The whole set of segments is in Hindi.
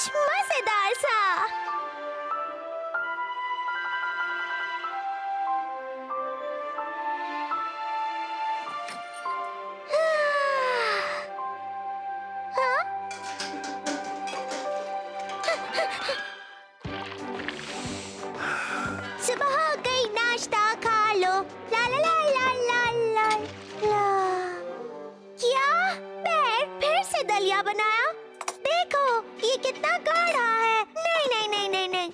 कुछ मजेदार सा। सुबह हो गई, नाश्ता खा लो। ला ला ला ला ला ला ला। क्या पैर फिर से दलिया बनाया? देखो ये कितना गाढ़ा है। नहीं नहीं नहीं नहीं नहीं।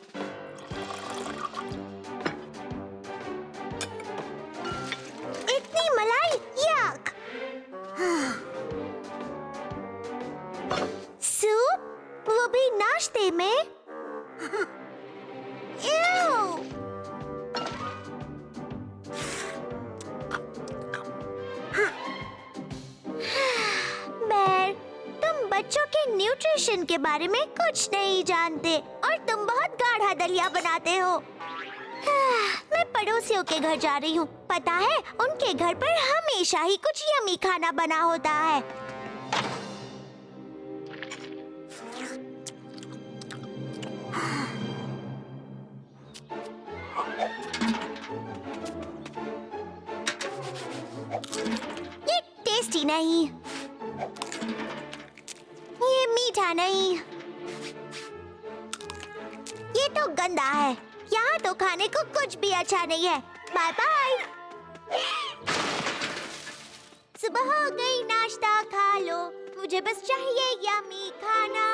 इतनी मलाई, यक। सूप, वो भी नाश्ते में। Ew! बेर, तुम बच्चों के न्यूट्रिशन के बारे में कुछ नहीं जानते और तुम बहुत गाढ़ा दलिया बनाते हो। मैं पड़ोसियों के घर जा रही हूँ। पता है, उनके घर पर हमेशा ही कुछ यमी खाना बना होता है। ये टेस्टी नहीं, ये मीठा नहीं, ये तो गंदा है। यहाँ तो खाने को कुछ भी अच्छा नहीं है। Bye bye. सुबह हो गई, नाश्ता खा लो। मुझे बस चाहिए यमी खाना।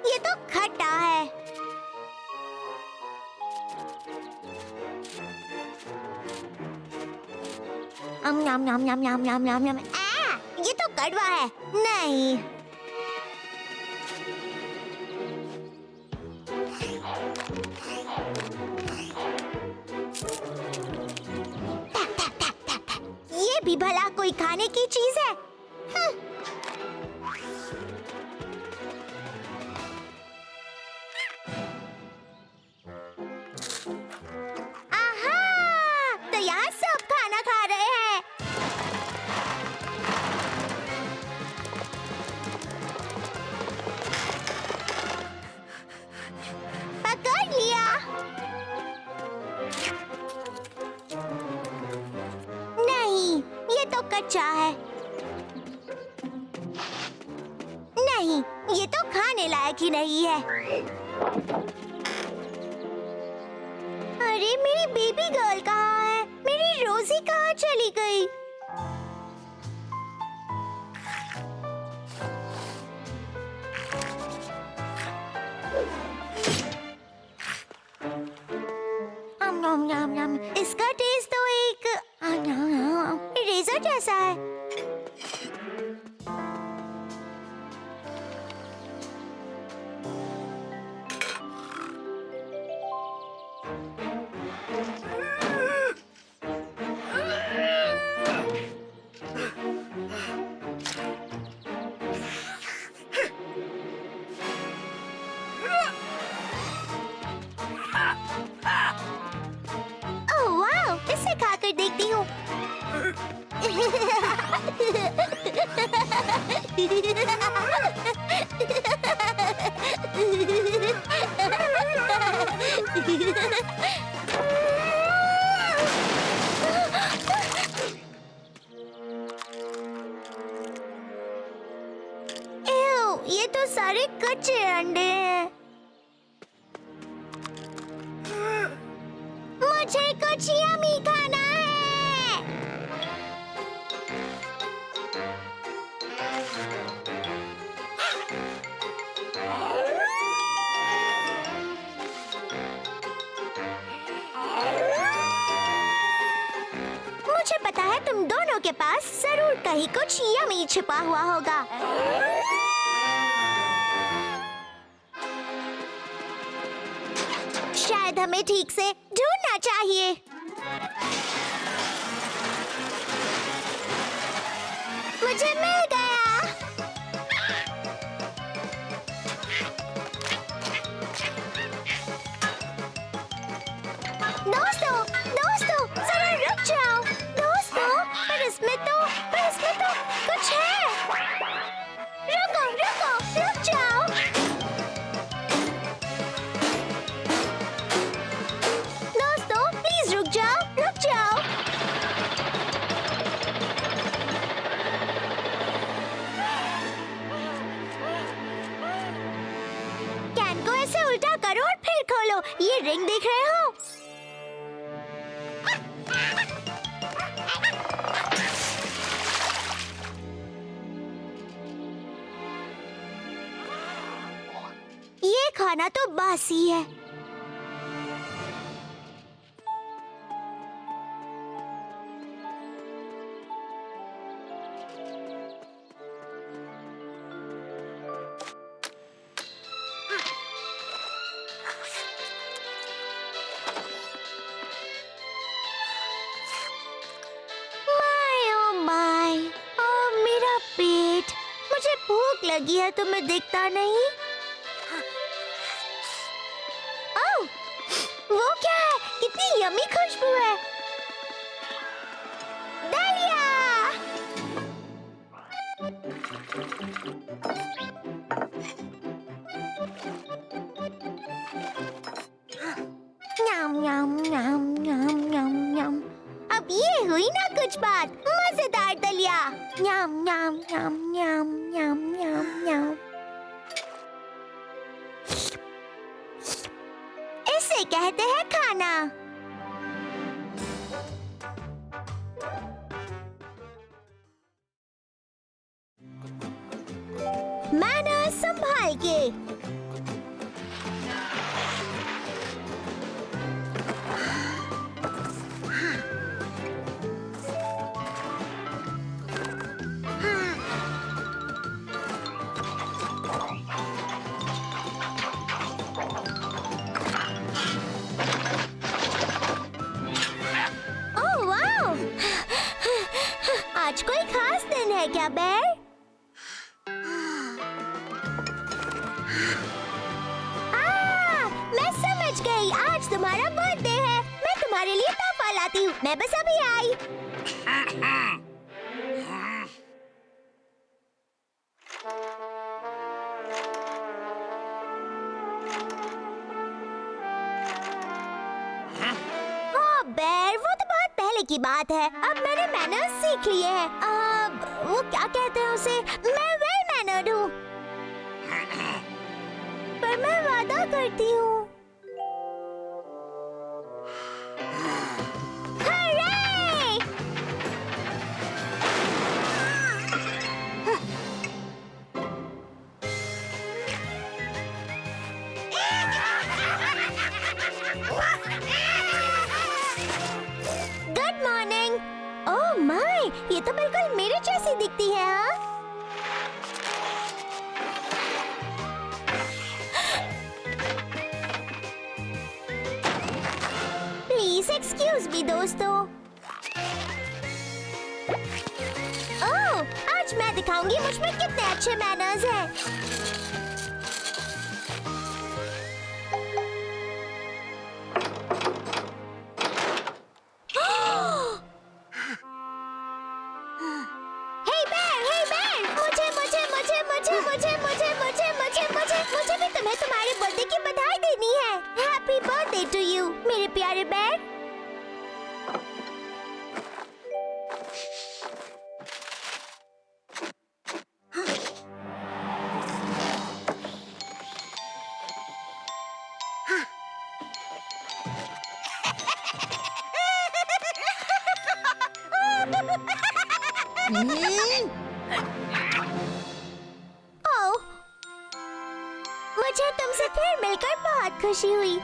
ये तो खट्टा है। नाम नाम नाम नाम नाम नाम नाम। ये तो कड़वा है। नहीं। ये भी भला कोई खाने की चीज है? तो यहाँ सब खाना खा रहे हैं। पकड़ लिया। नहीं, ये तो कच्चा है। नहीं, ये तो खाने लायक ही नहीं है। अरे मेरी बेबी गर्ल कहाँ है? मेरी रोजी कहाँ चली गई? इसका टेस्ट तो एक रेजर जैसा है। इसे खाकर देखती हूँ। ये तो सारे कच्चे अंडे हैं। मुझे कुछ यमी खाना है। मुझे पता है तुम दोनों के पास जरूर कहीं कुछ यमी छिपा हुआ होगा। शायद हमें ठीक से ढूंढना चाहिए। मुझे मिल गया। दोस्तों, दोस्तों, जरा रुक जाओ। दोस्तों, खाना तो बासी है। मेरा पेट, मुझे भूख लगी है, तुम्हें दिखता नहीं? ओह, वो क्या है? कितनी यम्मी खुशबू है। दलिया! न्याम न्याम न्याम न्याम न्याम न्याम। अब ये हुई ना कुछ बात, मजेदार दलिया। न्याम न्याम न्याम न्याम न्याम न्याम न्याम। इसे कहते हैं खाना। मैनर्स संभाल के। आज कोई खास दिन है क्या बेर? मैं समझ गई, आज तुम्हारा बर्थडे है। मैं तुम्हारे लिए तोहफा लाती हूँ। मैं बस अभी आई। बेर, वो तो बहुत पहले की बात है। अब मैंने मैनर्स सीख लिए हैं। अब वो क्या कहते हैं उसे? मैं वेल मैनर्ड हूँ। पर मैं वादा करती हूँ। Good morning. ओह माय, ये तो बिल्कुल मेरे जैसी दिखती है। प्लीज एक्सक्यूज मी दोस्तों। ओह, आज मैं दिखाऊंगी मुझ में कितने अच्छे मैनर्स हैं। मुझे भी तुम्हें तुम्हारे बर्थडे की बधाई देनी है। हैप्पी बर्थडे टू यू मेरे प्यारे बेर। मुझे तुमसे फिर मिलकर बहुत खुशी हुई।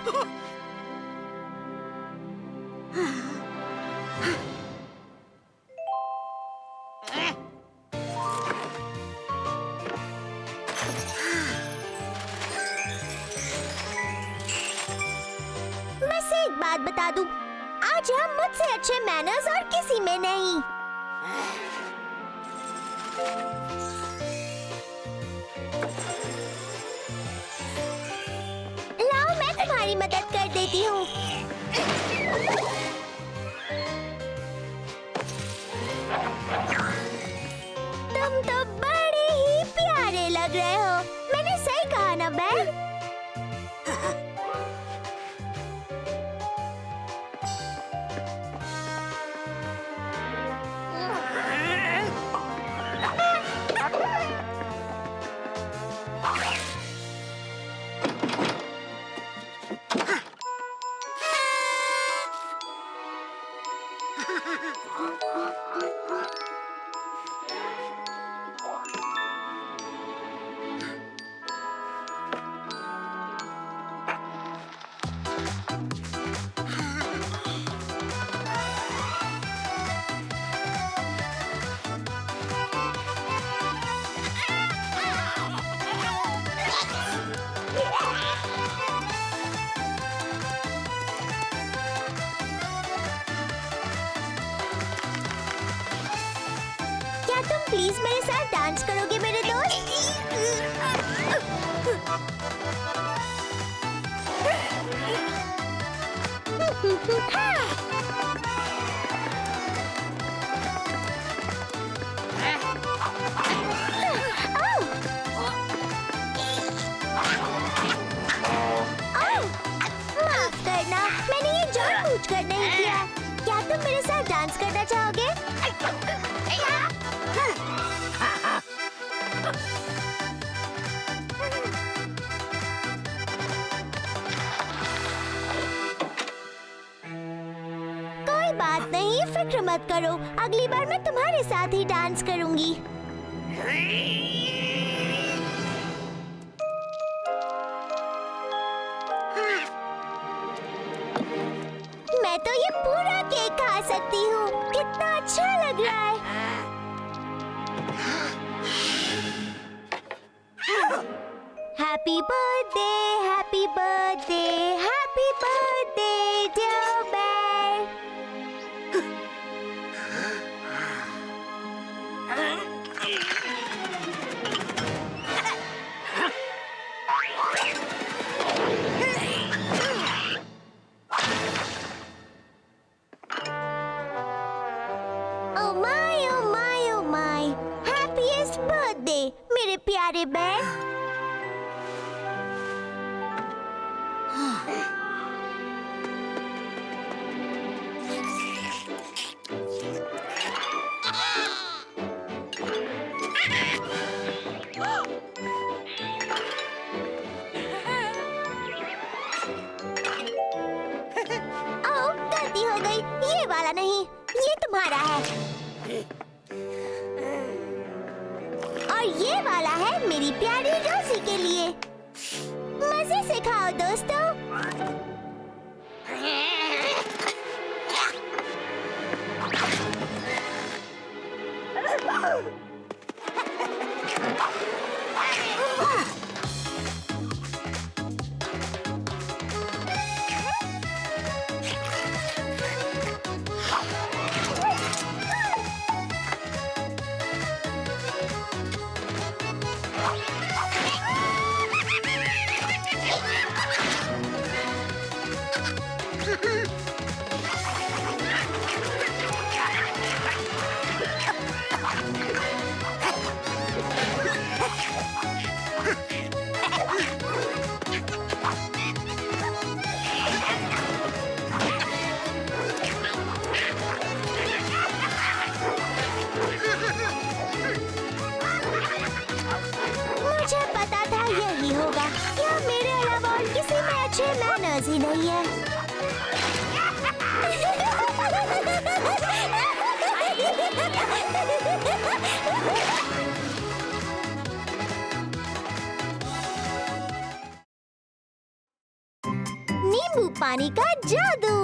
बस एक बात बता दूं, आज हम मुझसे अच्छे मैनर्स और किसी में नहीं। लाओ, मैं तुम्हारी मदद कर देती हूँ। तुम तो बड़े ही प्यारे लग रहे हो। मैंने सही कहा ना बेर? प्लीज मेरे साथ डांस करोगे मेरे दोस्त? माफ करना, मैंने ये जानबूझकर नहीं किया। क्या तुम मेरे साथ डांस करना चाहोगे? कोई बात नहीं, फिक्र मत करो। अगली बार मैं तुम्हारे साथ ही डांस करूंगी। मैं तो ये पूरा केक खा सकती हूँ। कितना अच्छा लग रहा है। Happy birthday, happy birthday, happy birthday dear bear. Oh my, oh my, oh my! Happiest birthday, मेरे प्यारे बेर। ओह, गलती हो गई। ये वाला नहीं, ये तुम्हारा है। और ये वाला है मेरी प्यारी रोजी के लिए। मजे से खाओ दोस्तों। मुझे पता था यही होगा। क्या मेरे अलावा और किसी में अच्छे मैनर्स ही नहीं है? नींबू पानी का जादू।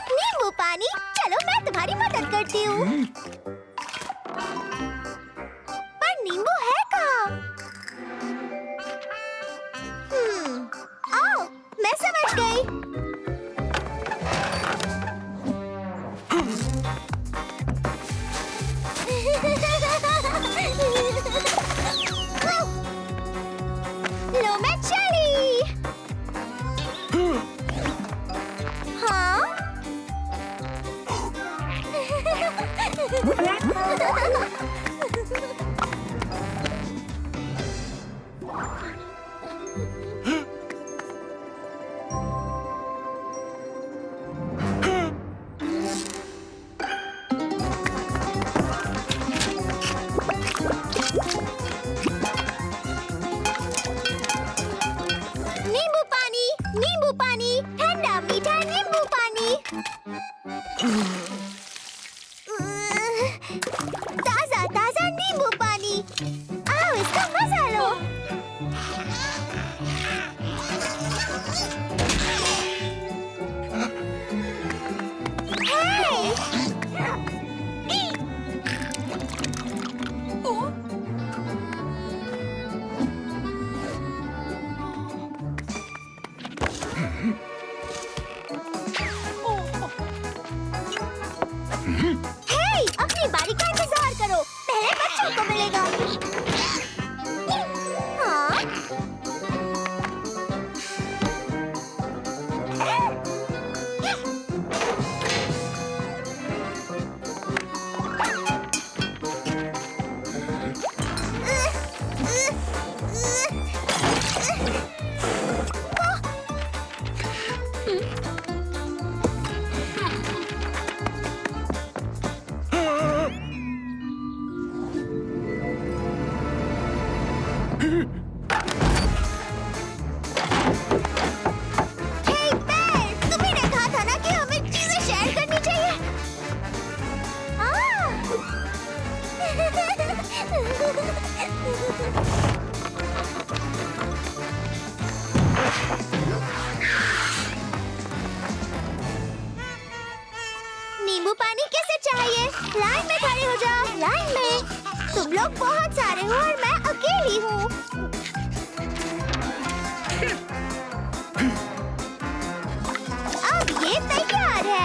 नींबू पानी, चलो मैं तुम्हारी मदद करती हूँ। पर नींबू है कहाँ? आओ, मैं समझ गई। ताजा ताजा नींबू पानी। आओ इसका मजा लो। हे, अपनी बारी का इंतजार करो। पहले बच्चों को मिलेगा। हाँ? नींबू पानी किसे चाहिए? लाइन में खड़े हो जाओ। लाइन में। तुम लोग बहुत सारे हो और मैं अकेली हूँ। अब ये तैयार है।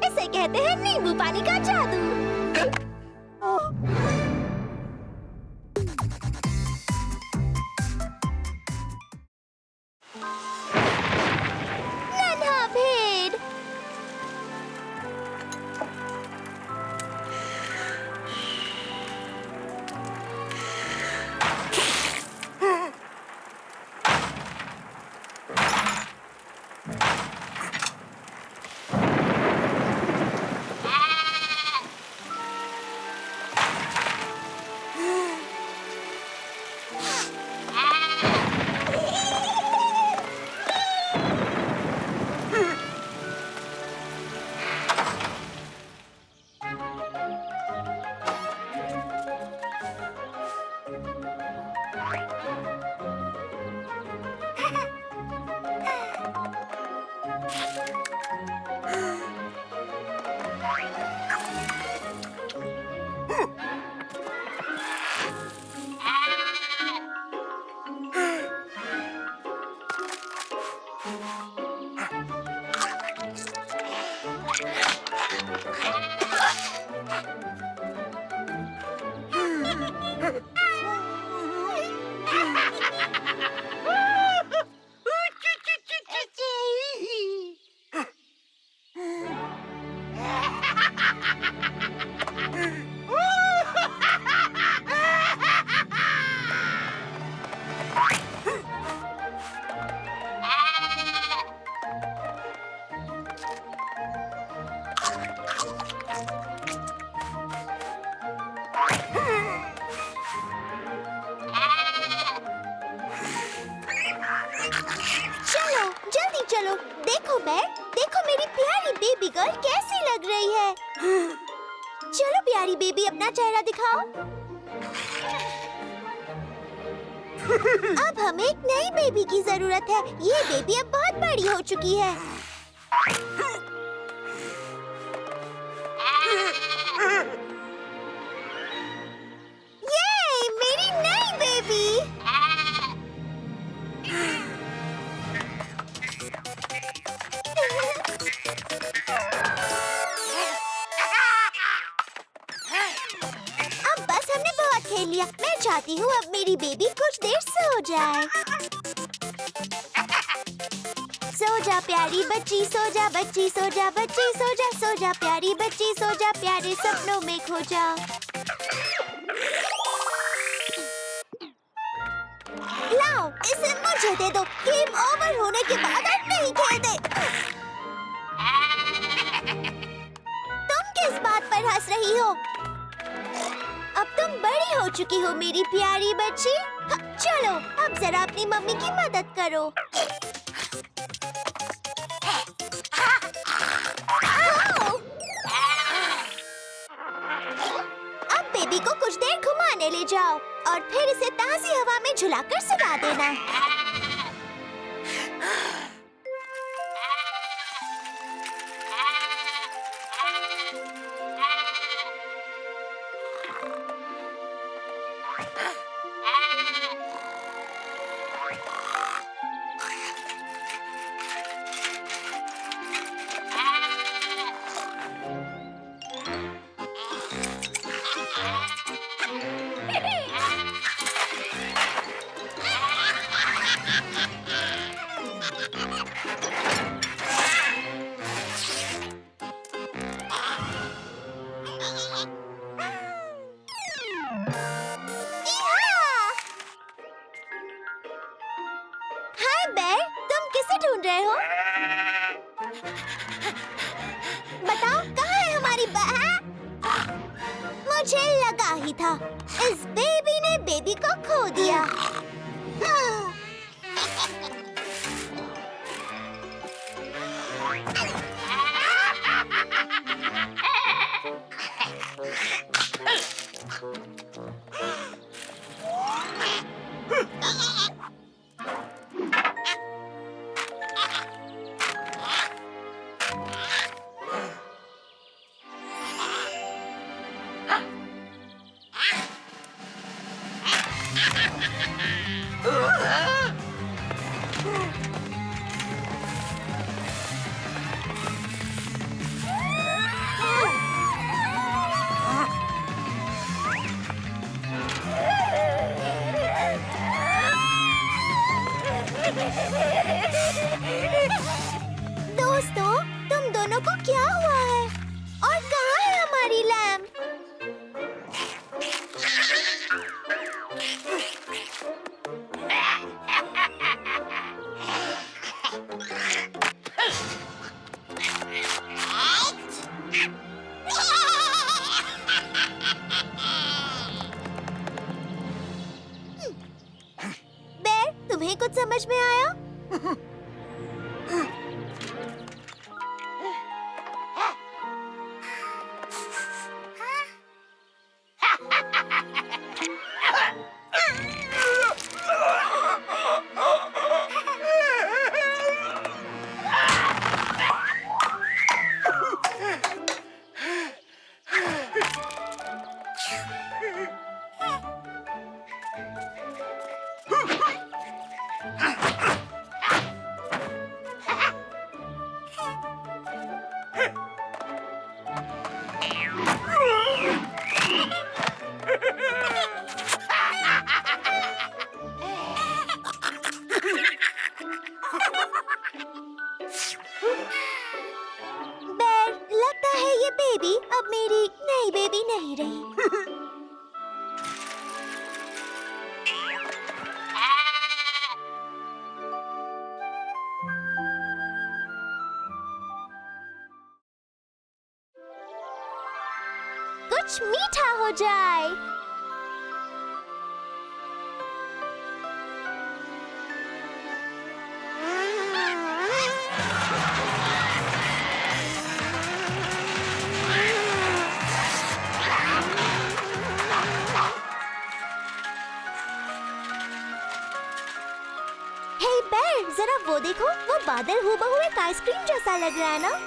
इसे कहते हैं नींबू पानी का जादू। चलो जल्दी चलो। देखो बेर, देखो मेरी प्यारी बेबी गर्ल कैसी लग रही है। चलो प्यारी बेबी, अपना चेहरा दिखाओ। अब हमें एक नई बेबी की जरूरत है। ये बेबी अब बहुत बड़ी हो चुकी है। ये मेरी नई बेबी। अब बस हमने बहुत खेल लिया। मैं चाहती हूँ अब मेरी बेबी कुछ देर सो जाए। सो जा प्यारी बच्ची, सो जा बच्ची, सो जा बच्ची, सो जा प्यारी बच्ची, सो जा प्यारे सपनों में खो जा। लाओ इसे मुझे दे दो। गेम ओवर होने के बाद अब नहीं खेलते। तुम किस बात पर हंस रही हो? अब तुम बड़ी हो चुकी हो मेरी प्यारी बच्ची। चलो अब जरा अपनी मम्मी की मदद करो। अब बेबी को कुछ देर घुमाने ले जाओ और फिर इसे ताजी हवा में झुलाकर सुला देना। हाय बेर, तुम किसे ढूंढ रहे हो? बताओ कहाँ है हमारी मुझे लगा ही था। इस बेबी ने बेबी को खो दिया। दोस्तों, तुम दोनों को क्या हुआ है? और कहाँ है हमारी लैम्प? बेर, तुम्हें कुछ समझ में आया? कुछ मीठा हो जाए। हे बेर, जरा वो देखो, वो बादल हूबहू एक आइसक्रीम जैसा लग रहा है ना?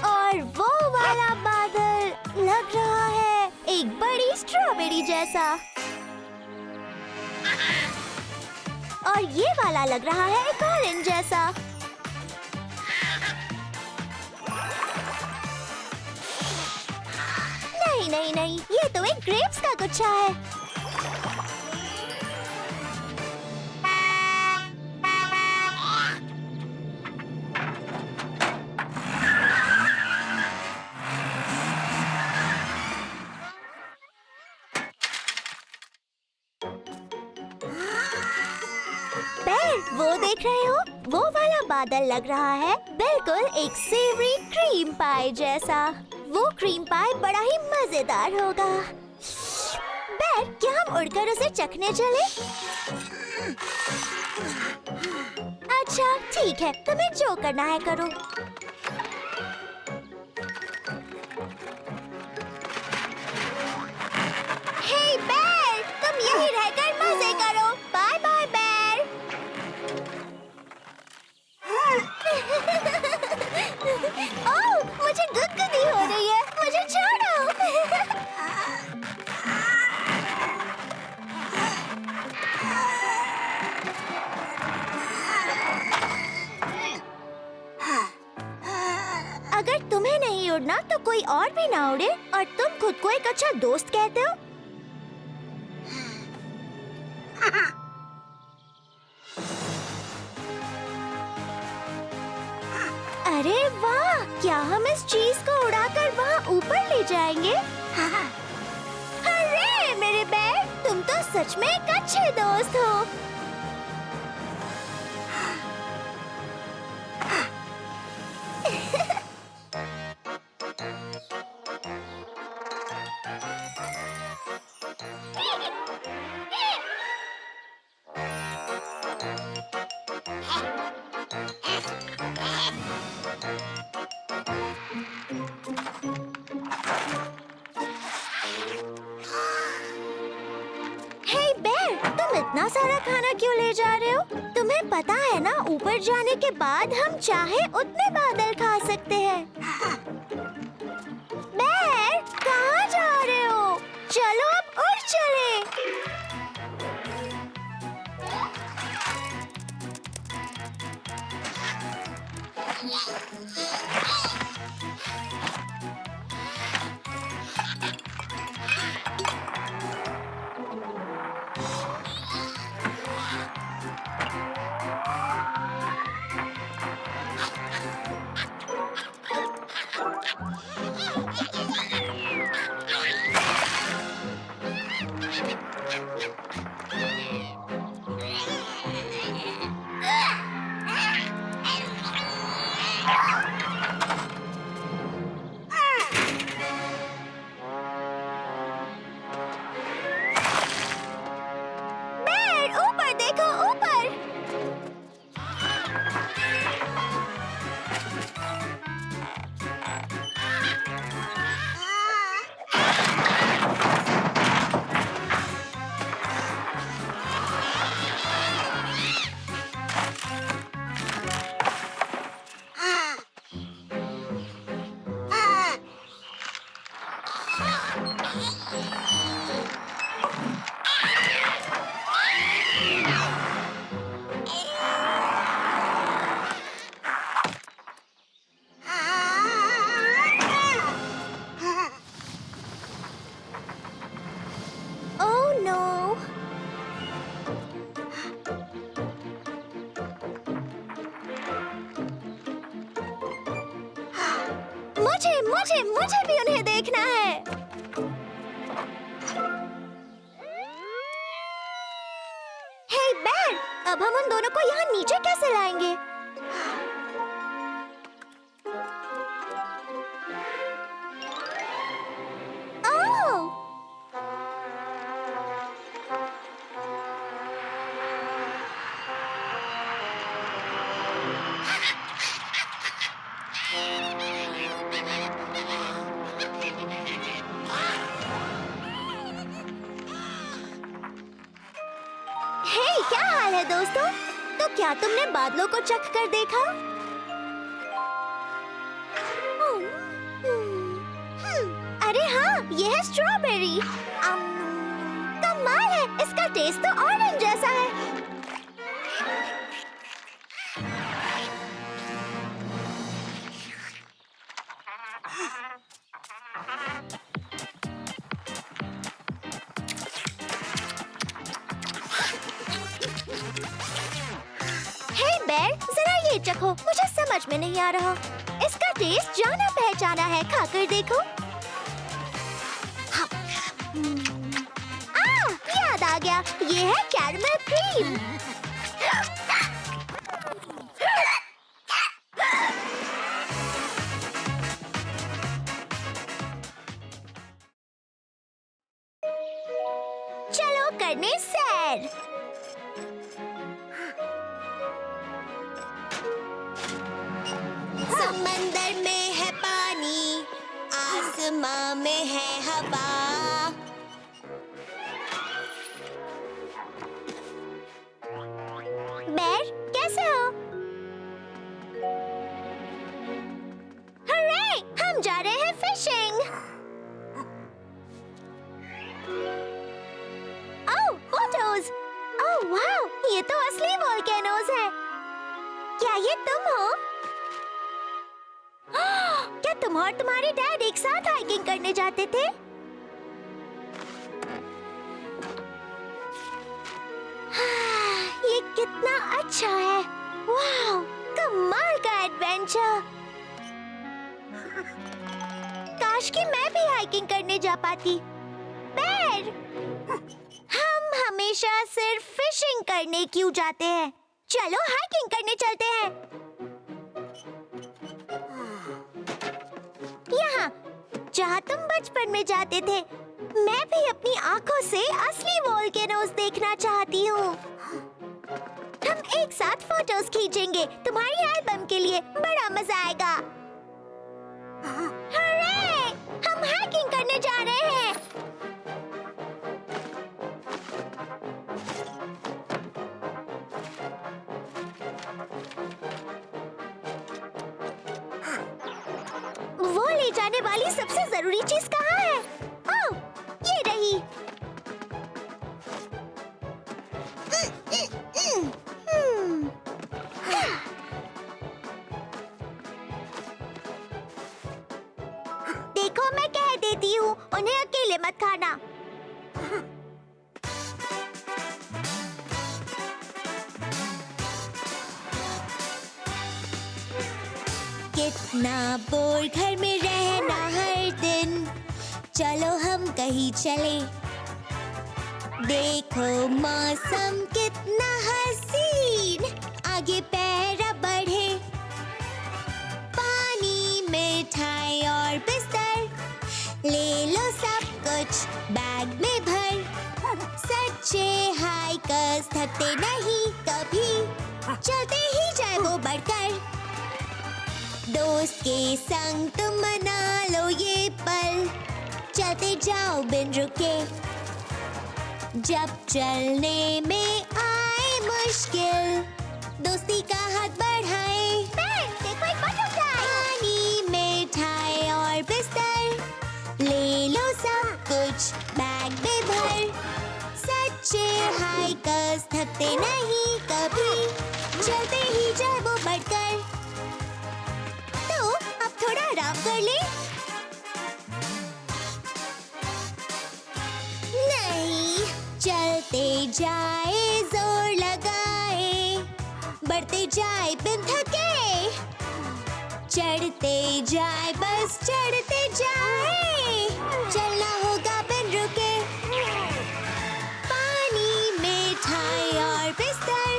और वो वाला बादल लग रहा है एक बड़ी स्ट्रॉबेरी जैसा। और ये वाला लग रहा है एक ऑरेंज जैसा। नहीं नहीं नहीं, ये तो एक ग्रेप्स का गुच्छा है। वो देख रहे हो, वो वाला बादल लग रहा है बिल्कुल एक सेवरी क्रीम पाई जैसा। वो क्रीम पाई बड़ा ही मजेदार होगा। बेर, क्या हम उड़कर उसे चखने चले? अच्छा ठीक है, तुम्हें जो करना है करो। हे बेर, तुम यहीं रहकर मजे करो। बाय बाय बेर। ओह, मुझे गुदगुदी हो रही है, मुझे छोड़ो। अगर तुम्हें नहीं उड़ना तो कोई और भी ना उड़े, और तुम खुद को एक अच्छा दोस्त कहते हो। अरे वाह, क्या हम इस चीज को उड़ाकर वहाँ ऊपर ले जाएंगे? अरे मेरे बेर, तुम तो सच में एक अच्छे दोस्त हो। इतना सारा खाना क्यों ले जा रहे हो? तुम्हें पता है ना, ऊपर जाने के बाद हम चाहे उतने बादल खा सकते हैं। बेर, कहाँ जा रहे हो? चलो अब उड़ चले। मुझे मुझे मुझे भी उन्हें देखना है। हे बेर, अब हम उन दोनों को यहाँ नीचे कैसे लाएंगे? ओह! हे, क्या हाल है दोस्तों? तो क्या तुमने बादलों को चख कर देखा? अरे हाँ, ये है स्ट्रॉबेरी। कमाल है, इसका टेस्ट तो ऑरेंज जैसा है। हे बेर, जरा ये चखो, मुझे समझ में नहीं आ रहा। इसका टेस्ट जाना पहचाना है, खाकर देखो। याद आ गया, ये है कैरमल क्रीम। चलो करने सैर। समंदर में है पानी, आसमां में है हवा। बेर, कैसे हो? हरे, हम जा रहे हैं फिशिंग। ओह, फोटोज। ओह वाह, ये तो असली वोल्केनोज है। क्या ये तुम हो? क्या तुम और तुम्हारे डैड एक साथ हाइकिंग करने जाते थे? ये कितना अच्छा है। वाह, कमाल का एडवेंचर। काश कि मैं भी हाइकिंग करने जा पाती। बेर, हम हमेशा सिर्फ फिशिंग करने क्यों जाते हैं? चलो हाइकिंग करने चलते हैं। यहाँ, जहाँ तुम बचपन में जाते थे। मैं भी अपनी आंखों से असली वोल्केनोज देखना चाहती हूँ। हम एक साथ फोटोज खींचेंगे तुम्हारी एल्बम के लिए। बड़ा मजा आएगा। हरे! हम हाइकिंग करने जा रहे हैं। वो ले जाने वाली सबसे जरूरी चीज कहाँ है? ओह, ये रही। देखो, मैं कह देती हूँ, उन्हें अकेले मत खाना। कितना बोर घर में रहना हर दिन, चलो हम कहीं चले। देखो मौसम कितना हसीन, आगे पैर बढ़े। पानी, मिठाई और बिस्तर, ले लो सब कुछ बैग में भर। सच्चे हाइकर्स थकते नहीं कभी, चलते ही जाए वो बढ़कर। दोस्त के संग तुम मना लो ये पल, चलते जाओ बिन रुके। जब चलने में आए मुश्किल, दोस्ती का हाथ बढ़ाए। देखो एक बटरफ्लाई। पानी, मिठाई और बिस्तर, ले लो सब कुछ बैग में भर। सच्चे हाइकर्स थकते नहीं कभी, चलते ही जाए वो बढ़कर। तो अब थोड़ा आराम कर ले। नहीं, चलते जाए जोर लगाए, बढ़ते जाए बिन थके। चढ़ते जाए, बस चढ़ते जाए, चलना होगा बिन रुके। पानी में ठाई और बिस्तर,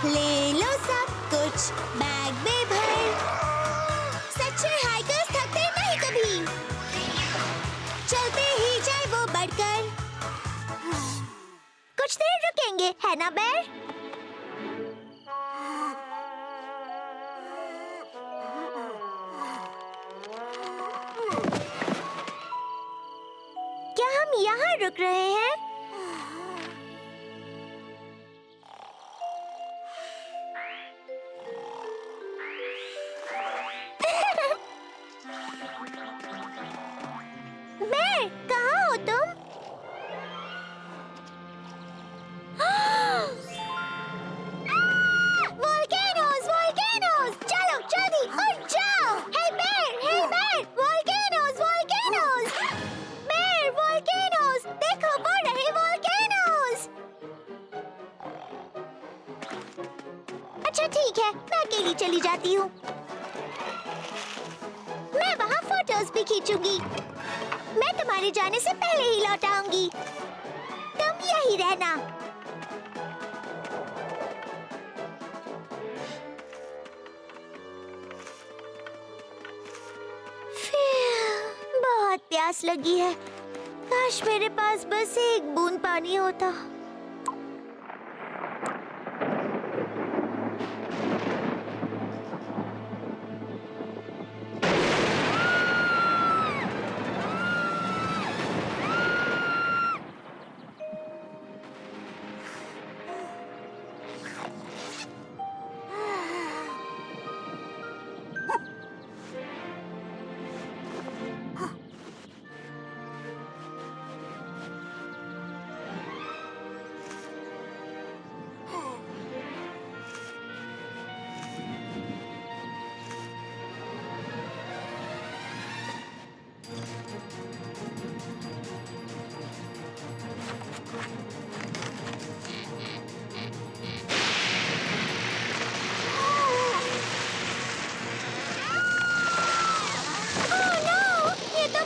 ले लो सब कुछ बैग में भर। सच्चे हाइकर्स थकते नहीं कभी, चलते ही जाए वो बढ़कर। कुछ देर रुकेंगे, है ना बेर? क्या हम यहाँ रुक रहे हैं? बेर, कहाँ हो तुम? Volcanoes, volcanoes! चलो जल्दी उठ जाओ! Hey bear, volcanoes, volcanoes! Bear, volcanoes! देखो वो रहे volcanoes! अच्छा ठीक है, मैं अकेली चली जाती हूँ। मैं वहाँ फोटोज भी खींचूंगी। मैं तुम्हारे जाने से पहले ही लौट आऊंगी। तुम यही रहना। बहुत प्यास लगी है। काश मेरे पास बस एक बूंद पानी होता।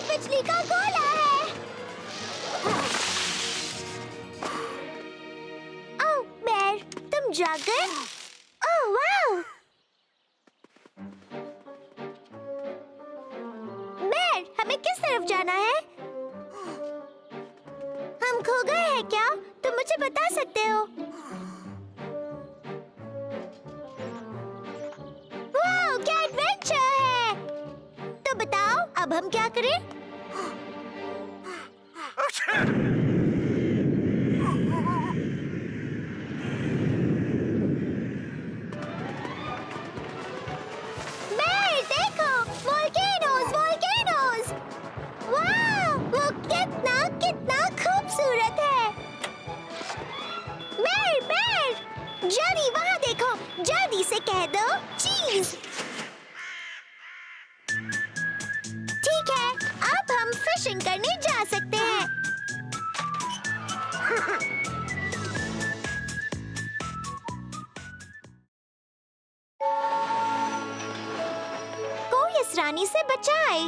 बिजली का गोला है। ओह बेर, तुम जाग गए? Oh wow! बेर, हमें किस तरफ जाना है? हम खो गए हैं क्या? तुम मुझे बता सकते हो? वाओ, क्या एडवेंचर है! तो बताओ, अब हम क्या करें? जल्दी वहाँ देखो, जल्दी से कह दो चीज। ठीक है, अब हम फिशिंग करने जा सकते हैं। कोई इस रानी से बचाए।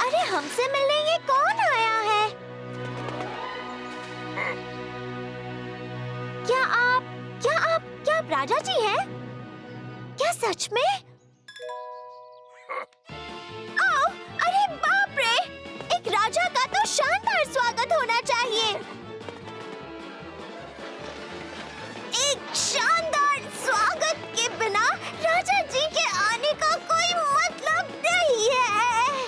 अरे हमसे मिलने ये कौन आया है? क्या आप राजा जी हैं? क्या सच में? ओह, अरे बाप रे! एक राजा का तो शानदार स्वागत होना चाहिए। एक शानदार स्वागत के बिना राजा जी के आने का कोई मतलब नहीं है।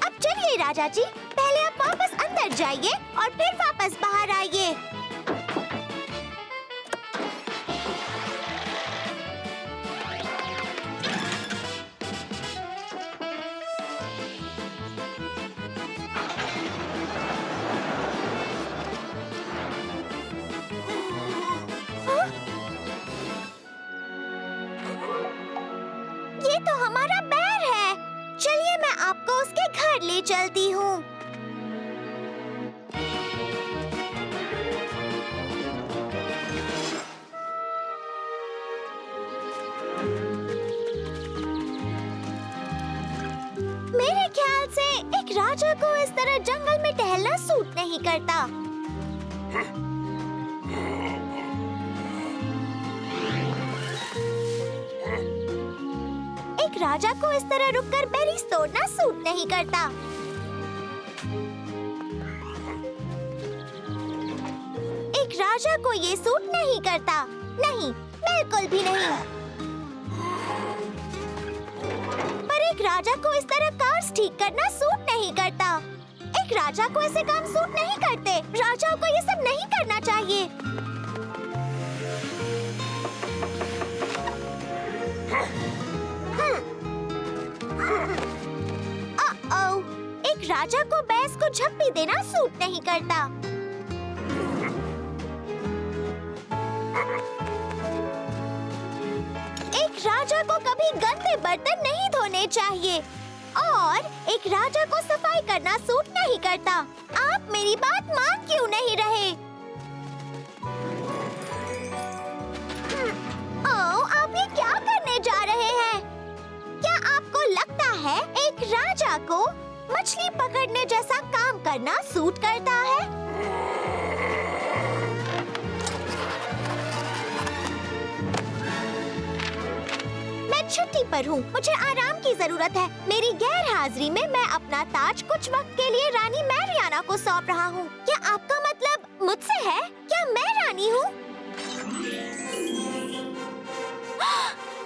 अब चलिए राजा जी, पहले आप वापस अंदर जाइए और फिर वापस बाहर आइए। ये तो हमारा बेर है। चलिए मैं आपको उसके घर ले चलती हूँ। ख्याल से एक राजा को इस तरह जंगल में टहलना सूट नहीं करता। एक राजा को इस तरह रुककर बेरीज तोड़ना सूट नहीं करता। एक राजा को ये सूट नहीं करता। नहीं, बिल्कुल भी नहीं। पर एक राजा को इस तरह कार्स ठीक करना सूट नहीं करता। एक राजा को ऐसे काम सूट नहीं करते। राजाओं को ये सब नहीं करना चाहिए। एक राजा को भैंस को झप्पी देना सूट नहीं करता। एक राजा को कभी गंदे बर्तन नहीं धोने चाहिए और एक राजा को सफाई करना सूट नहीं करता। आप मेरी बात मान क्यों नहीं रहे? आप ये क्या करने जा रहे हैं? क्या आपको लगता है एक राजा को मछली पकड़ने जैसा काम करना सूट करता है? मैं छुट्टी पर हूँ, मुझे आराम की जरूरत है। मेरी गैर हाजिरी में मैं अपना ताज कुछ वक्त के लिए रानी मैरियाना को सौंप रहा हूँ। क्या आपका मतलब मुझसे है? क्या मैं रानी हूँ?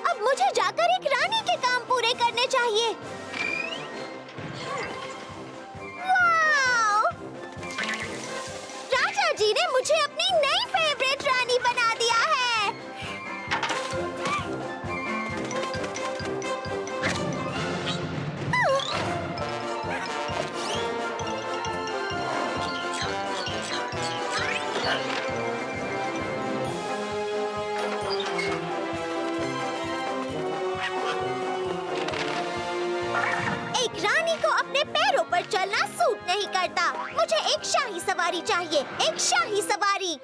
अब मुझे जाकर एक रानी के काम पूरे करने चाहिए। वाव! राजा जी ने मुझे अपनी नई फेवरेट रानी बना दिया है। एक रानी को अपने पैरों पर चलना सूट नहीं करता। मुझे एक शाही सवारी चाहिए, एक शाही सवारी।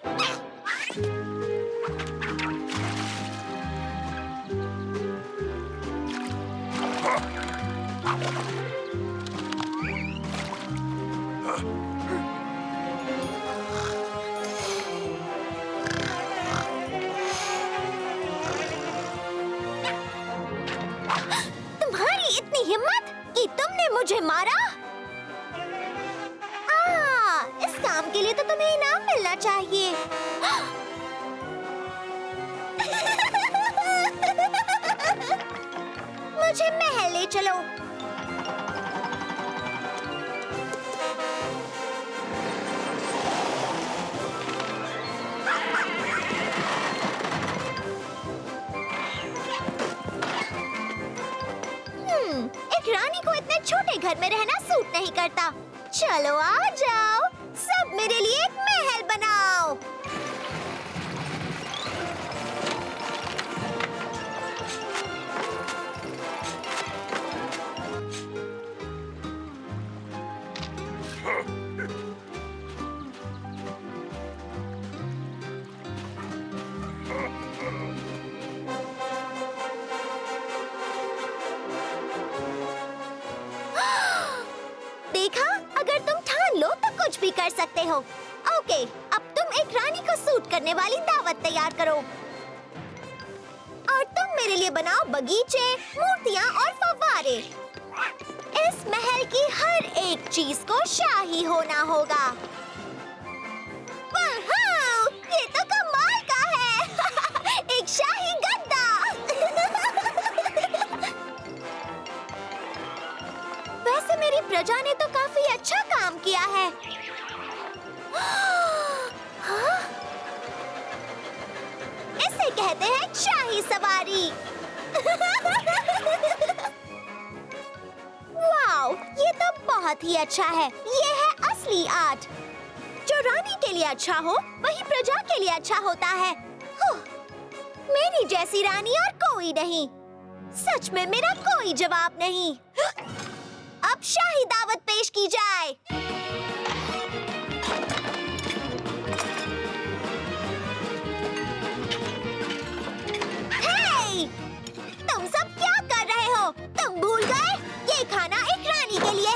तुम्हारी इतनी हिम्मत कि तुमने मुझे मारा? इस काम के लिए तो तुम्हें इनाम मिलना चाहिए। मुझे महल ले चलो। एक रानी को इतने छोटे घर में रहना सूट नहीं करता। चलो आ जाओ, सब मेरे लिए एक महल बनाओ। देखा, अगर तुम ठान लो तो कुछ भी कर सकते हो। ओके, अब तुम एक रानी को सूट करने वाली दावत तैयार करो और तुम मेरे लिए बनाओ बगीचे, मूर्तियाँ और फव्वारे। इस महल की हर एक चीज को शाही होना होगा। वाह, ये तो कमाल का है। एक शाही गद्दा। वैसे मेरी प्रजा ने तो काफी अच्छा काम किया है। हाँ? इसे कहते हैं शाही सवारी। वाओ, ये तो बहुत ही अच्छा है। ये है असली आर्ट। जो रानी के लिए अच्छा हो, वही प्रजा के लिए अच्छा होता है। मेरी जैसी रानी और कोई नहीं। सच में मेरा कोई जवाब नहीं। अब शाही दावत पेश की जाए। हे! तुम सब क्या कर रहे हो? तुम भूल गए? ये खाना एक रानी के लिए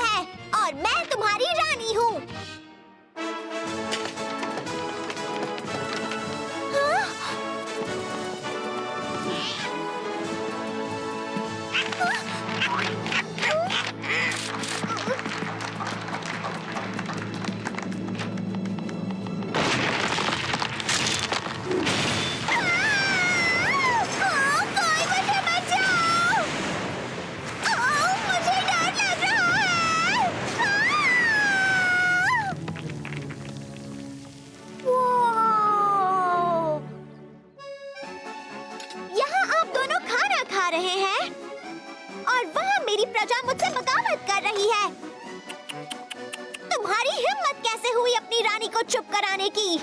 से हुई अपनी रानी को चुप कराने की।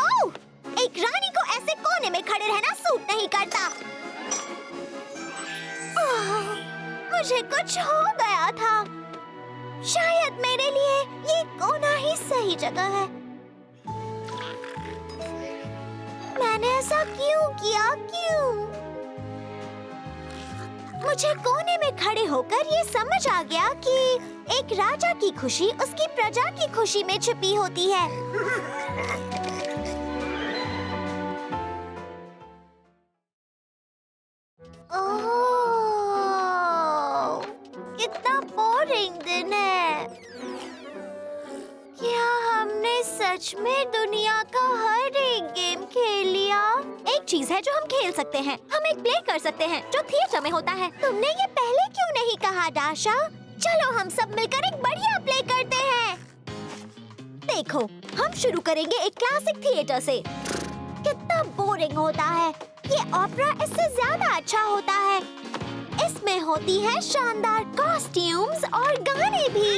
ओह, एक रानी को ऐसे कोने में खड़े रहना सूट नहीं करता। मुझे कुछ हो गया था। शायद मेरे लिए ये कोना ही सही जगह है। मैंने ऐसा क्यों किया? क्यों? मुझे कोने में खड़े होकर ये समझ आ गया कि एक राजा की खुशी उसकी प्रजा की खुशी में छिपी होती है। ओह, कितना बोरिंग दिन है। क्या हमने सच में दुनिया का हर एक गेम खेल लिया? एक चीज है जो हम खेल सकते हैं। हम एक प्ले कर सकते हैं जो थिएटर में होता है। तुमने ये पहले क्यों नहीं कहा दाशा? चलो हम सब मिलकर एक बढ़िया प्ले करते हैं। देखो, हम शुरू करेंगे एक क्लासिक थिएटर से। कितना बोरिंग होता है। ये ओपेरा इससे ज्यादा अच्छा होता है। इसमें होती है शानदार कॉस्ट्यूम्स और गाने भी।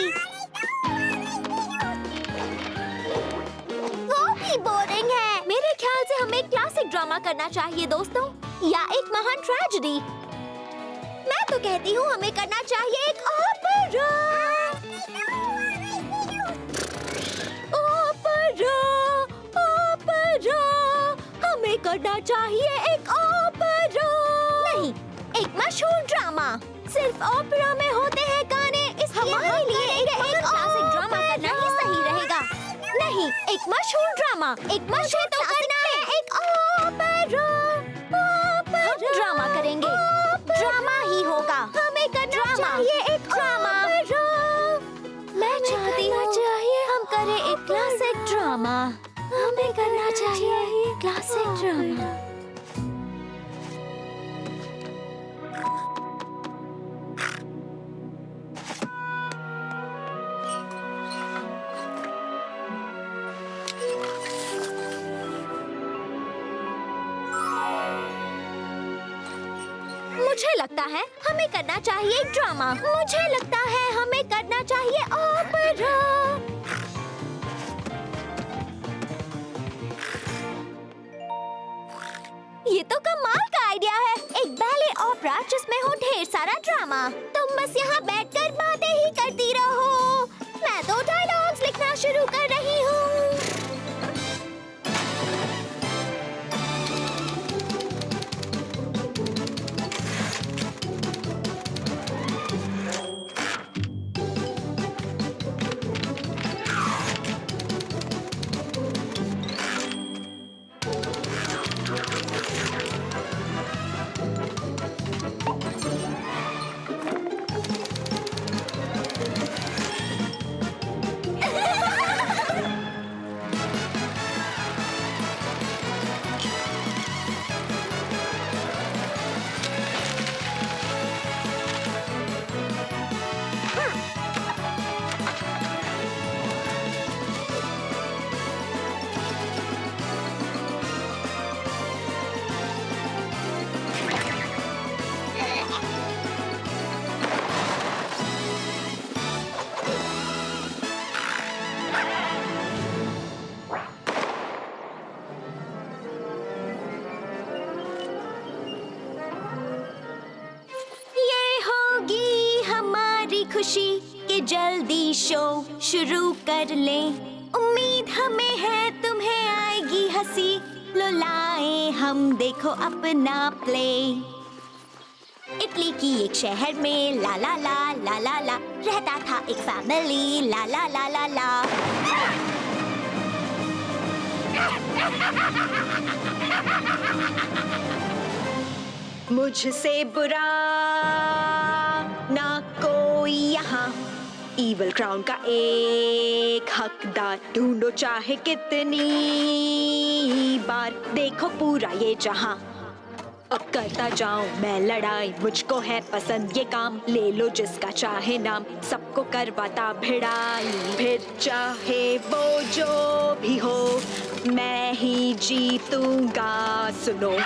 वो भी बोरिंग है। मेरे ख्याल से हमें क्लासिक ड्रामा करना चाहिए दोस्तों, या एक महान ट्रेजेडी। मैं तो कहती हूँ हमें करना चाहिए एक ओपेरा। ओपेरा, ओपेरा, हमें करना चाहिए एक ओपेरा। नहीं, एक मशहूर ड्रामा। सिर्फ ओपेरा में होते हैं गाने, इसलिए हमारे लिए एक क्लासिक ड्रामा करना ही सही रहेगा। नहीं, एक मशहूर ड्रामा। एक मशहूर तो करना है एक ओपेरा। हम ड्रामा करेंगे। ड्रामा ही होगा। हमें करना चाहिए एक ड्रामा। मैं चाहती हूँ हम करें एक क्लासिक ड्रामा। हमें करना चाहिए क्लासिक ड्रामा। मुझे लगता है हमें करना चाहिए ड्रामा। मुझे लगता है हमें करना चाहिए ओपेरा। ये तो कमाल का आइडिया है। एक बैले ओपेरा जिसमें हो ढेर सारा ड्रामा। तुम बस यहाँ बैठकर बातें ही करती रहो। मैं तो डायलॉग्स लिखना शुरू कर रही हूँ। खुशी के जल्दी शो शुरू कर लें। उम्मीद हमें है तुम्हें आएगी हंसी। लो लाए हम देखो अपना प्ले। इटली की एक शहर में ला ला ला ला ला ला रहता था एक फैमिली ला ला ला ला ला। मुझसे बुरा ना कोई यहाँ, ईवल क्राउन का एक हकदार ढूंढो चाहे कितनी बार। देखो पूरा ये जहां, अब करता जाऊं मैं लड़ाई। मुझको है पसंद ये काम, ले लो जिसका चाहे नाम। सबको करवाता भिड़ाई, फिर चाहे वो जो भी हो मैं ही जीतूंगा। सुनो,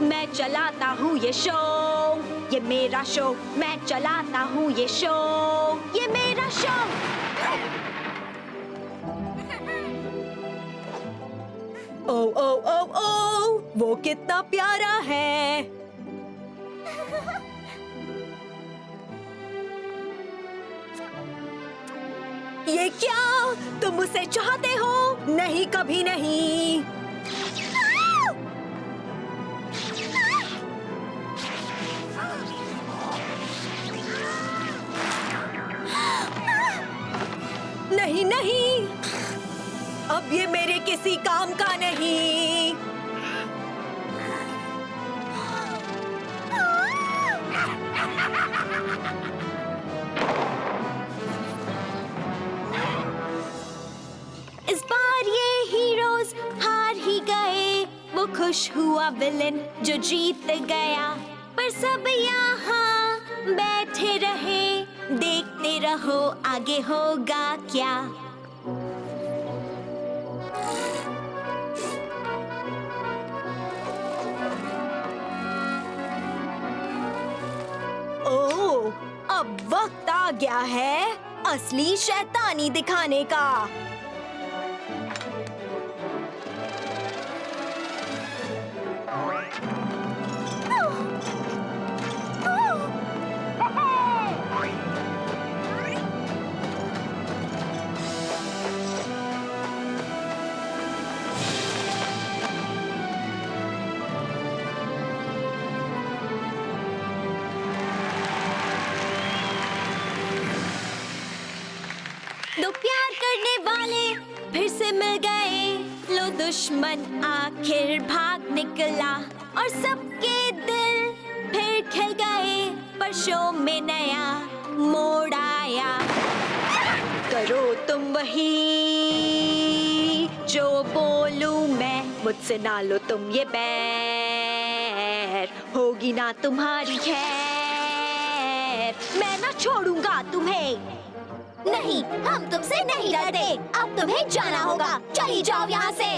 मैं चलाता हूँ ये शो, ये मेरा शो। मैं चलाता हूँ ये शो, ये मेरा शो। ओ ओ ओ ओ, वो कितना प्यारा है। ये क्या? तुम उसे चाहते हो? नहीं, कभी नहीं। नहीं नहीं, अब ये मेरे किसी काम का नहीं। इस बार ये हीरोज हार ही गए। वो खुश हुआ विलेन जो जीत गया, पर सब यहाँ बैठे रहे। देखते रहो आगे होगा क्या। ओह, अब वक्त आ गया है असली शैतानी दिखाने का। दो प्यार करने वाले फिर से मिल गए। लो दुश्मन आखिर भाग निकला और सबके दिल फिर खिल गए। पर शो में नया मोड़ आया। करो तुम वही जो बोलूं मैं, मुझसे ना लो तुम ये बैर, होगी ना तुम्हारी खैर। मैं ना छोड़ूंगा तुम्हें। नहीं, हम तुमसे नहीं डरते। अब तुम्हें जाना होगा। चली जाओ यहाँ से।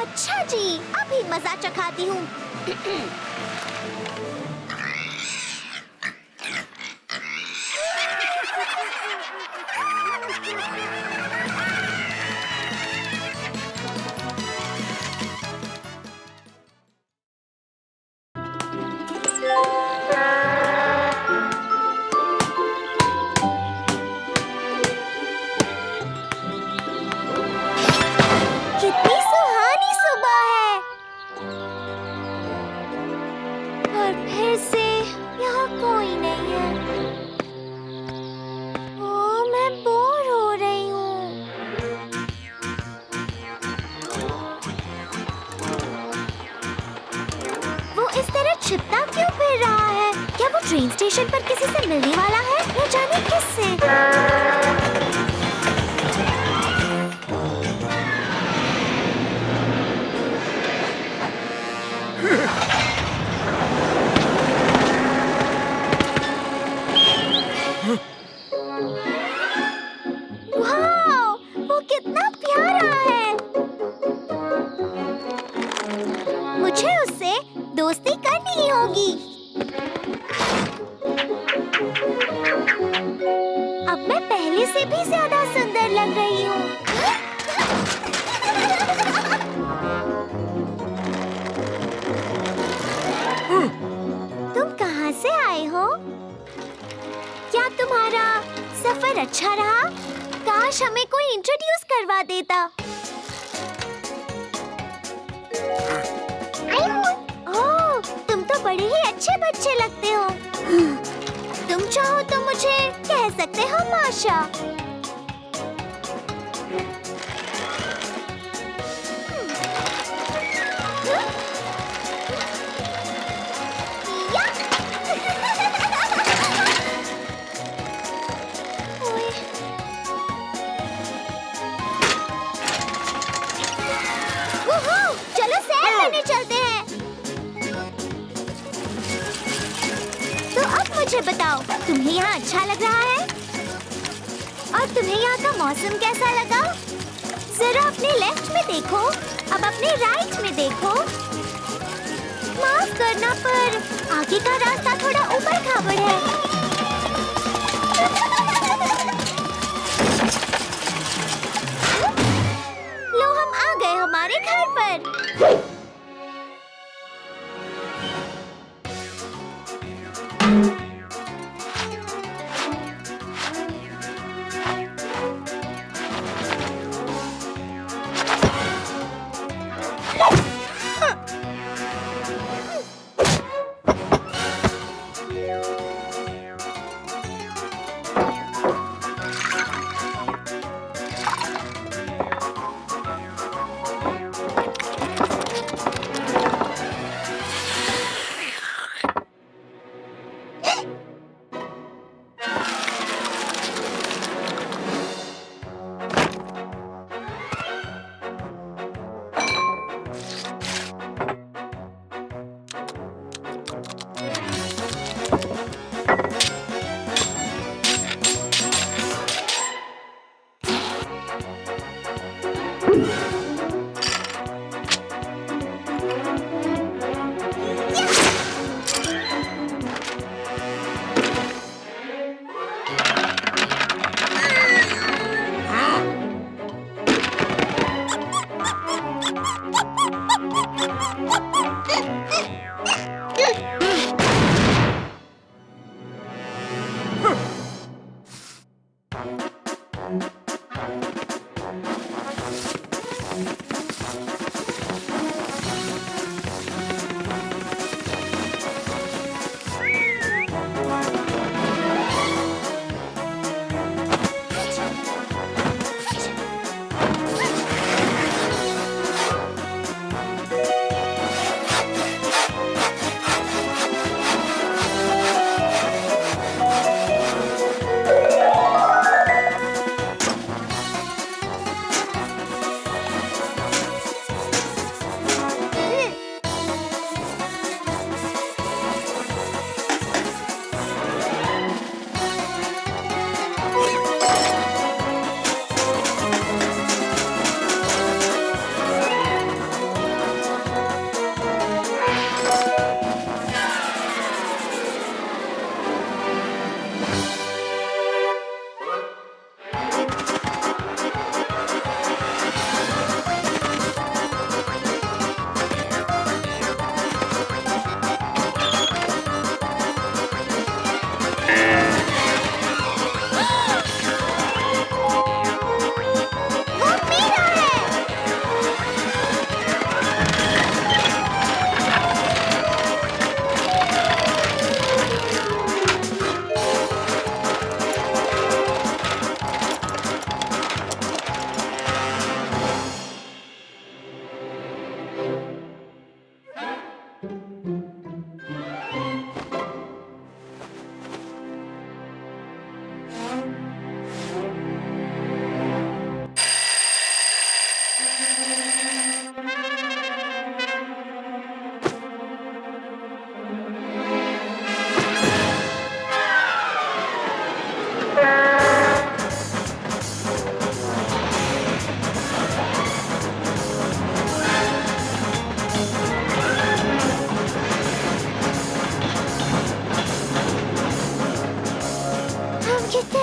अच्छा जी, अभी मजा चखाती हूँ। कितनी सुहानी सुबह है। और फिर से यहाँ कोई नहीं है। ओह, मैं बोर हो रही हूँ। वो इस तरह छिपता क्यों फिर रहा है? क्या वो ट्रेन स्टेशन पर किसी से मिलने वाला है? न जाने किससे। वाह, वो कितना प्यारा है। मुझे उससे दोस्ती करनी ही होगी। अब मैं पहले से भी ज्यादा सुंदर लग रही हूँ। तुम कहाँ से आए हो? क्या तुम्हारा सफर अच्छा रहा? काश हमें कोई इंट्रोड्यूस करवा देता। ओह, तुम तो बड़े ही अच्छे बच्चे लगते हो। तुम चाहो तो मुझे कह सकते हो माशा। बताओ, तुम्हें यहाँ अच्छा लग रहा है? और तुम्हें यहाँ का मौसम कैसा लगा? जरा अपने लेफ्ट में देखो, अब अपने राइट में देखो। माफ करना, पर आगे का रास्ता थोड़ा ऊबड़-खाबड़ है। लो, हम आ गए हमारे घर पर।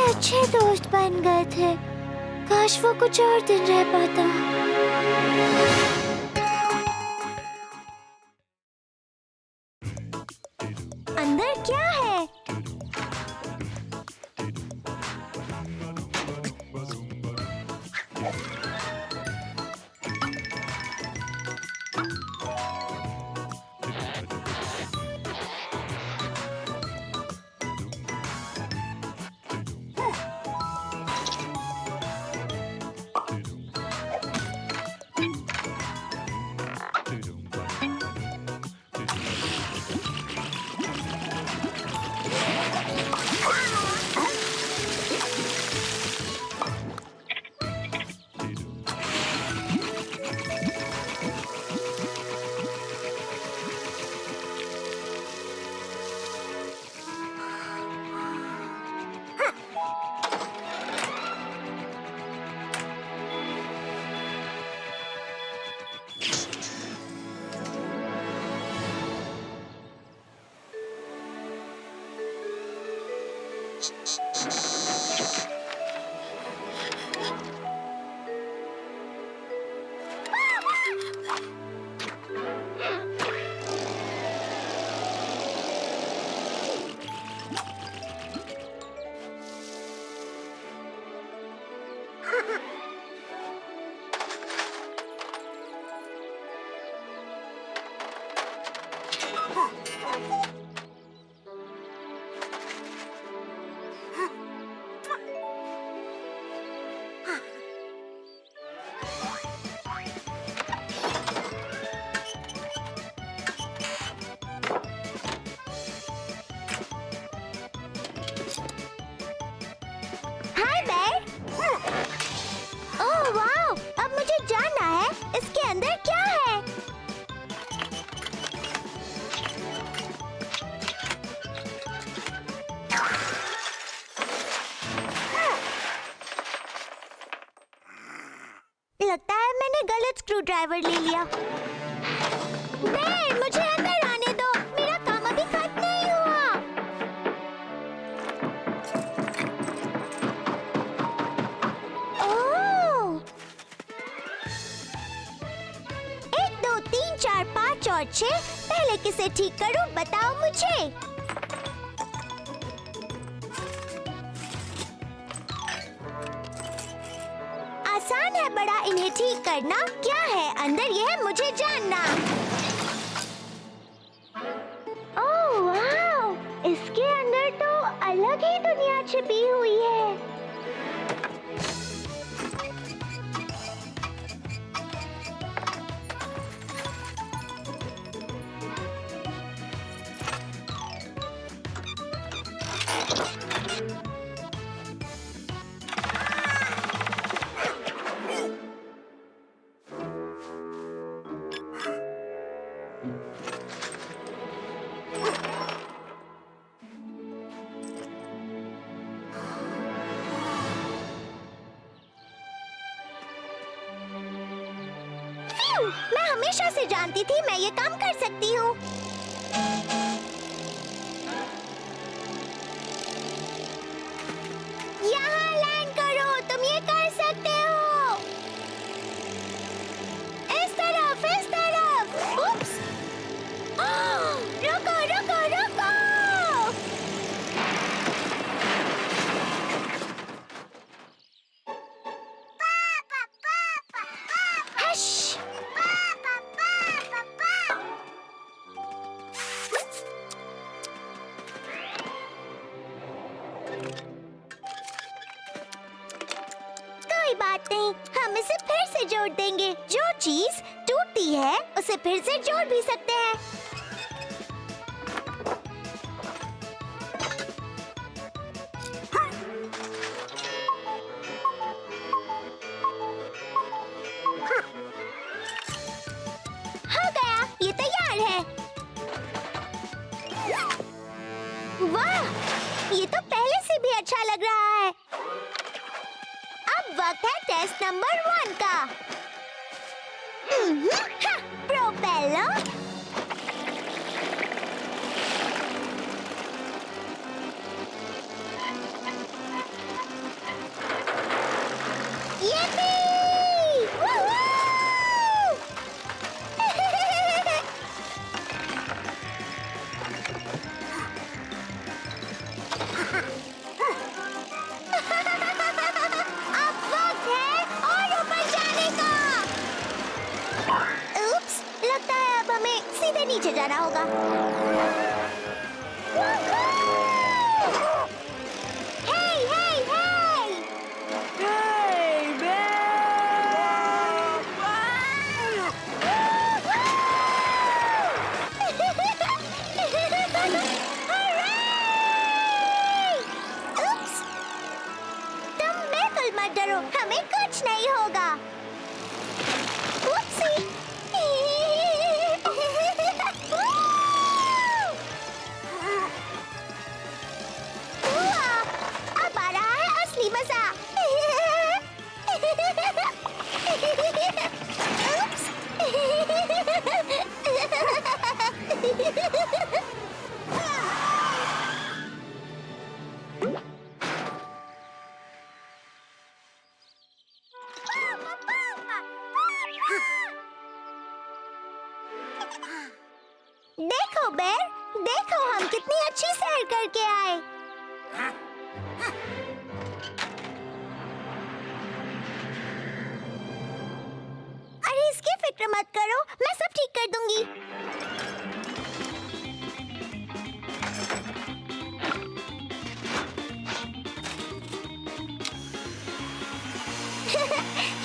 अच्छे दोस्त बन गए थे। काश वो कुछ और दिन रह पाता। अंदर क्या है? हाय बेर। ओह वाओ, अब मुझे जानना है इसके अंदर क्या है। लगता है मैंने गलत स्क्रू ड्राइवर ले लिया। बेर, मुझे अंदर आने दो, मेरा काम अभी खत्म नहीं हुआ। ओह! 1 2 3 4 5 और 6, पहले किसे ठीक करूं बताओ मुझे। आसान है बड़ा इन्हें ठीक करना। क्या है अंदर यह मुझे जानना। ओह वाओ, इसके अंदर तो अलग ही दुनिया छिपी हुई है। मैं हमेशा से जानती थी मैं ये काम कर सकती हूँ। यहाँ लैंड करो, तुम ये कर सकते हो। इस तरफ, इस तरफ। उप्स! रुको, रुको, रुको! हश! कोई बात नहीं, हम इसे फिर से जोड़ देंगे। जो चीज टूटती है उसे फिर से जोड़ भी सकते हैं। हो गया, ये तैयार है। वाह, ये तो पहले से भी अच्छा लग रहा है। अब वक्त है टेस्ट नंबर 1 का। प्रोपेलर। Yippee! Woohoo! अब वक्त है और ऊपर जाने का। उप्स, लगता है अब हमें सीधे नीचे जाना होगा। Hey, hey, hey! Hey, Oops! तुम बिल्कुल मत डरो, हमें कुछ नहीं होगा। Oopsie! हुआ, अब आ रहा है असली मजा। Oops! देखो बेर, देखो हम कितनी अच्छी सैर करके आए। मत करो, मैं सब ठीक कर दूंगी।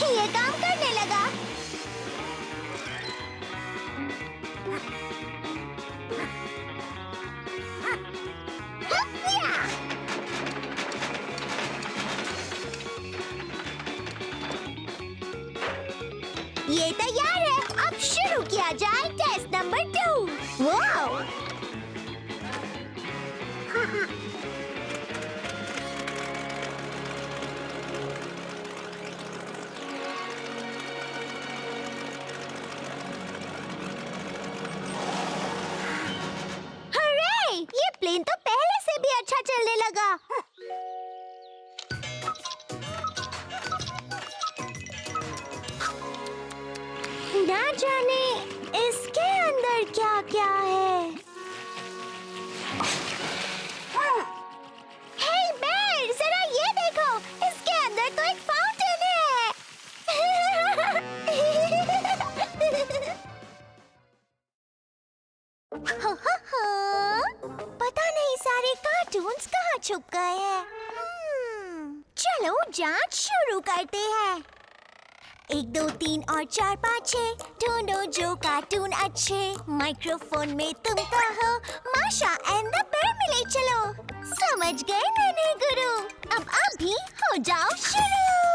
ये काम करने लगा। ये तैयार है, अब शुरू किया जाए टेस्ट नंबर 2। वाओ! हरे! ये प्लेन तो पहले से भी अच्छा चलने लगा। ना जाने इसके अंदर क्या क्या है। हे बेर, जरा ये देखो, इसके अंदर तो एक फाउंटेन है। पता नहीं सारे कार्टून्स कहाँ छुप गए हैं। चलो जांच शुरू करते हैं। 1 2 3 और 4 5 6 ढूंढो जो कार्टून अच्छे। माइक्रोफोन में तुम कहो माशा एंड द बेयर मिले चलो। समझ गए नन्हे गुरु, अब आप भी हो जाओ शुरू।